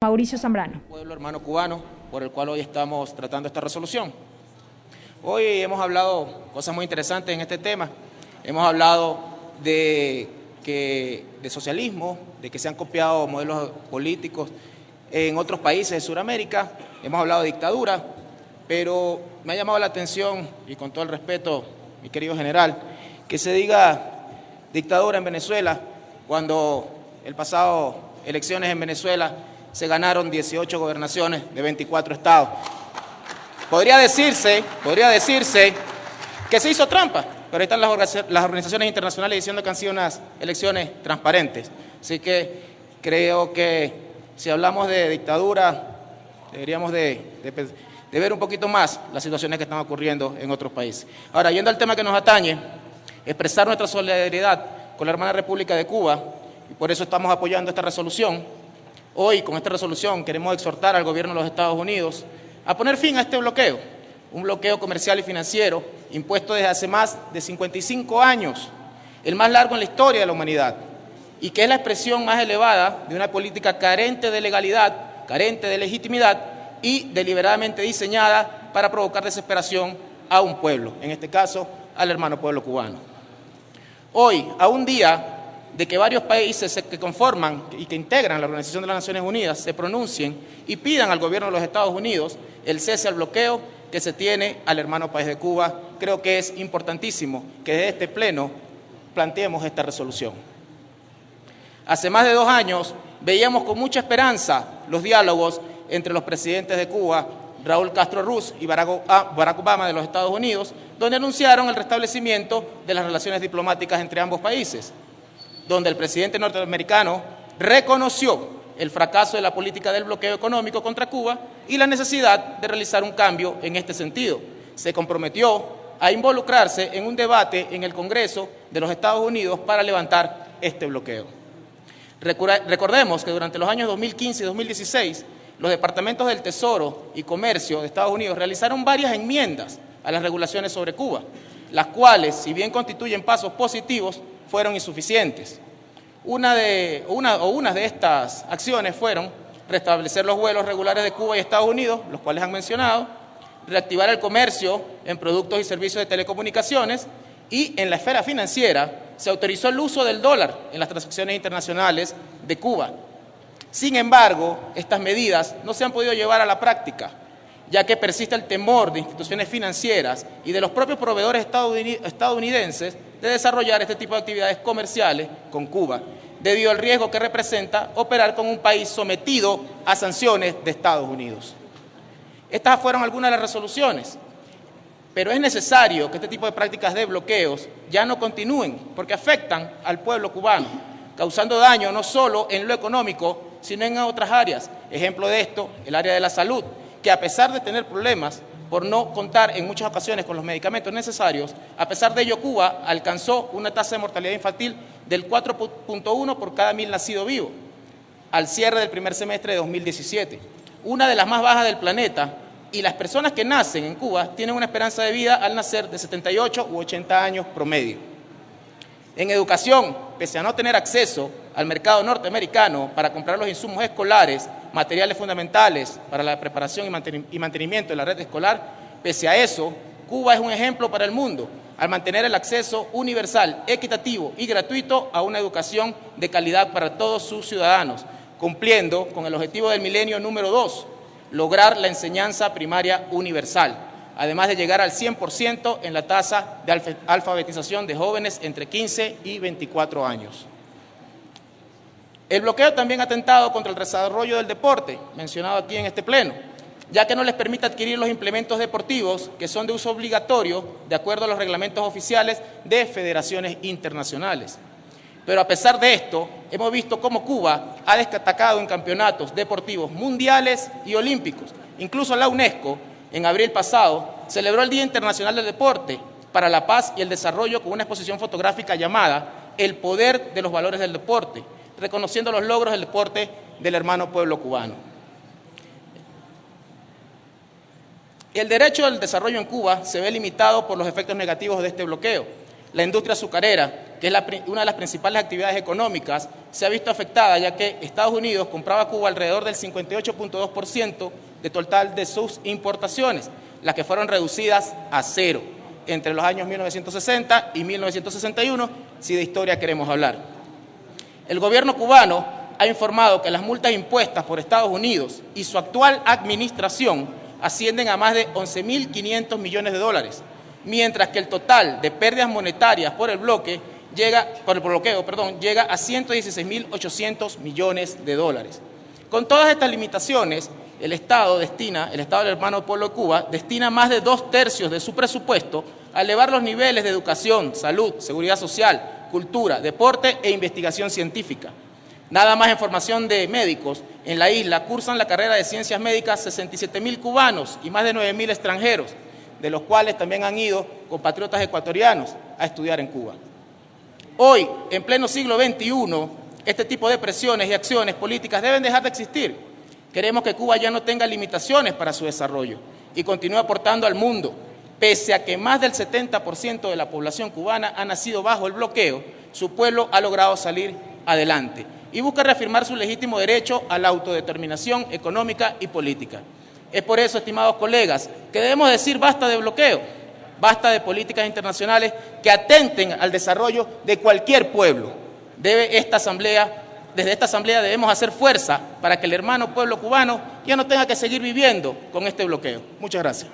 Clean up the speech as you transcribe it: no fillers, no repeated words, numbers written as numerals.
Mauricio Zambrano. Pueblo hermano cubano, por el cual hoy estamos tratando esta resolución. Hoy hemos hablado cosas muy interesantes en este tema. Hemos hablado de socialismo, de que se han copiado modelos políticos en otros países de Sudamérica. Hemos hablado de dictadura, pero me ha llamado la atención, y con todo el respeto, mi querido general, que se diga dictadura en Venezuela cuando el pasado elecciones en Venezuela se ganaron 18 gobernaciones de 24 estados. Podría decirse que se hizo trampa, pero ahí están las organizaciones internacionales diciendo que han sido unas elecciones transparentes. Así que creo que si hablamos de dictadura, deberíamos de ver un poquito más las situaciones que están ocurriendo en otros países. Ahora, yendo al tema que nos atañe, expresar nuestra solidaridad con la hermana República de Cuba, y por eso estamos apoyando esta resolución. Hoy, con esta resolución, queremos exhortar al gobierno de los Estados Unidos a poner fin a este bloqueo, un bloqueo comercial y financiero impuesto desde hace más de 55 años, el más largo en la historia de la humanidad, y que es la expresión más elevada de una política carente de legalidad, carente de legitimidad y deliberadamente diseñada para provocar desesperación a un pueblo, en este caso al hermano pueblo cubano. Hoy, a un día de que varios países que conforman y que integran la Organización de las Naciones Unidas se pronuncien y pidan al gobierno de los Estados Unidos el cese al bloqueo que se tiene al hermano país de Cuba, creo que es importantísimo que desde este pleno planteemos esta resolución. Hace más de 2 años veíamos con mucha esperanza los diálogos entre los presidentes de Cuba, Raúl Castro Ruz y Barack Obama de los Estados Unidos, donde anunciaron el restablecimiento de las relaciones diplomáticas entre ambos países, donde el presidente norteamericano reconoció el fracaso de la política del bloqueo económico contra Cuba y la necesidad de realizar un cambio en este sentido. Se comprometió a involucrarse en un debate en el Congreso de los Estados Unidos para levantar este bloqueo. Recordemos que durante los años 2015 y 2016, los departamentos del Tesoro y Comercio de Estados Unidos realizaron varias enmiendas a las regulaciones sobre Cuba, las cuales, si bien constituyen pasos positivos, fueron insuficientes. Unas de estas acciones fueron restablecer los vuelos regulares de Cuba y Estados Unidos, los cuales han mencionado, reactivar el comercio en productos y servicios de telecomunicaciones, y en la esfera financiera se autorizó el uso del dólar en las transacciones internacionales de Cuba. Sin embargo, estas medidas no se han podido llevar a la práctica, ya que persiste el temor de instituciones financieras y de los propios proveedores estadounidenses de desarrollar este tipo de actividades comerciales con Cuba, debido al riesgo que representa operar con un país sometido a sanciones de Estados Unidos. Estas fueron algunas de las resoluciones, pero es necesario que este tipo de prácticas de bloqueos ya no continúen, porque afectan al pueblo cubano, causando daño no solo en lo económico, sino en otras áreas. Ejemplo de esto, el área de la salud, que a pesar de tener problemas por no contar en muchas ocasiones con los medicamentos necesarios, a pesar de ello Cuba alcanzó una tasa de mortalidad infantil del 4.1 por cada 1000 nacidos vivos, al cierre del primer semestre de 2017, una de las más bajas del planeta, y las personas que nacen en Cuba tienen una esperanza de vida al nacer de 78 u 80 años promedio. En educación, pese a no tener acceso al mercado norteamericano para comprar los insumos escolares, materiales fundamentales para la preparación y mantenimiento de la red escolar, pese a eso, Cuba es un ejemplo para el mundo al mantener el acceso universal, equitativo y gratuito a una educación de calidad para todos sus ciudadanos, cumpliendo con el objetivo del milenio número 2, lograr la enseñanza primaria universal, además de llegar al 100% en la tasa de alfabetización de jóvenes entre 15 y 24 años. El bloqueo también ha atentado contra el desarrollo del deporte, mencionado aquí en este pleno, ya que no les permite adquirir los implementos deportivos que son de uso obligatorio de acuerdo a los reglamentos oficiales de federaciones internacionales. Pero a pesar de esto, hemos visto cómo Cuba ha destacado en campeonatos deportivos mundiales y olímpicos. Incluso la UNESCO, en abril pasado, celebró el Día Internacional del Deporte para la Paz y el Desarrollo con una exposición fotográfica llamada El poder de los valores del deporte, reconociendo los logros del deporte del hermano pueblo cubano. El derecho al desarrollo en Cuba se ve limitado por los efectos negativos de este bloqueo. La industria azucarera, que es una de las principales actividades económicas, se ha visto afectada, ya que Estados Unidos compraba a Cuba alrededor del 58.2% de total de sus importaciones, las que fueron reducidas a cero entre los años 1960 y 1961, si de historia queremos hablar. El gobierno cubano ha informado que las multas impuestas por Estados Unidos y su actual administración ascienden a más de 11.500 millones de dólares, mientras que el total de pérdidas monetarias por el bloqueo llega a 116.800 millones de dólares. Con todas estas limitaciones, el Estado del hermano pueblo de Cuba, destina más de 2/3 de su presupuesto a elevar los niveles de educación, salud, seguridad social, cultura, deporte e investigación científica. Nada más en formación de médicos, en la isla cursan la carrera de ciencias médicas 67.000 cubanos y más de 9.000 extranjeros, de los cuales también han ido compatriotas ecuatorianos a estudiar en Cuba. Hoy, en pleno siglo XXI, este tipo de presiones y acciones políticas deben dejar de existir. Queremos que Cuba ya no tenga limitaciones para su desarrollo y continúe aportando al mundo. Pese a que más del 70% de la población cubana ha nacido bajo el bloqueo, su pueblo ha logrado salir adelante y busca reafirmar su legítimo derecho a la autodeterminación económica y política. Es por eso, estimados colegas, que debemos decir basta de bloqueo, basta de políticas internacionales que atenten al desarrollo de cualquier pueblo. Desde esta asamblea debemos hacer fuerza para que el hermano pueblo cubano ya no tenga que seguir viviendo con este bloqueo. Muchas gracias.